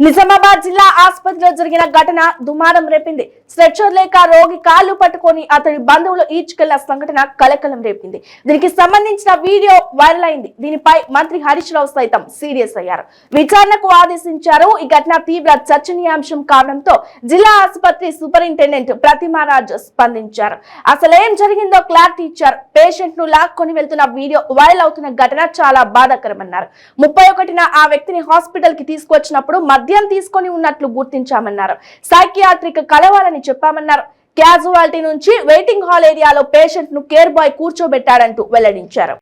నిజామాబాద్ జిల్లా ఆసుపత్రిలో జరిగిన ఘటన దుమారం రేపింది. స్ట్రెచర్ లేక రోగి కాళ్లు పట్టుకొని అతడి బంధువులు ఈడ్చుకెళ్లిన సంఘటన కలకలం రేపింది. దీనికి సంబంధించిన వీడియో వైరల్ అయింది. దీనిపై మంత్రి హరీష్ రావు సైతం సీరియస్ అయ్యారు, విచారణకు ఆదేశించారు. ఈ ఘటన తీవ్ర చర్చనీయాంశం కావడంతో జిల్లా ఆసుపత్రి సూపరింటెండెంట్ ప్రతిమారాజ్ స్పందించారు. అసలేం జరిగిందో క్లారిటీ ఇచ్చారు. పేషెంట్ ను లాక్కొని వెళ్తున్న వీడియో వైరల్ అవుతున్న ఘటన చాలా బాధాకరమన్నారు. 31న ఆ వ్యక్తిని హాస్పిటల్ కి తీసుకొచ్చినప్పుడు మద్యం తీసుకొని ఉన్నట్లు గుర్తించామన్నారు. సైకియాట్రిక్ కలవాలని చెప్పామన్నారు. క్యాజువాలిటీ నుంచి వెయిటింగ్ హాల్ ఏరియాలో పేషెంట్ ను కేర్ బాయ్ కూర్చోబెట్టాడంటూ వెల్లడించారు.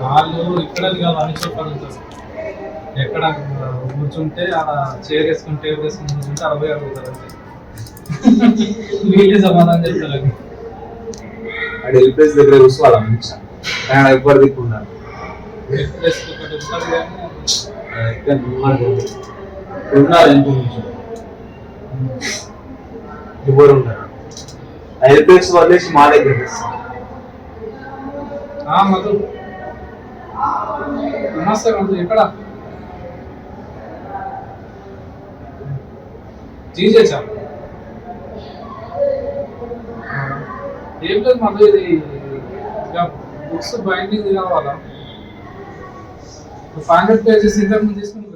వాళ్ళు ఇక్కడ అని చెప్పాలి. ఎక్కడ కూర్చుంటే అలా చైర్ వేసుకుని టేబుల్ వేసుకుని కూర్చుంటే 60 అడుగుతారు. వీళ్ళే సమాధానం చెప్తారు. అక్కడ ఎల్ప్రెస్ దగ్గర కూర్చోవాలి ఎవరు దిక్కున్నారు. ఎవరు ఉన్నారు ఎల్ప్రెస్ వదిలేసి మా దగ్గర మధు నమస్తే మధు, ఎక్కడ చేసా ఏం లేదు మధు, ఇది బుక్స్ బైండింగ్ కావాలా? 500 pages ఇంతకు తీసుకుని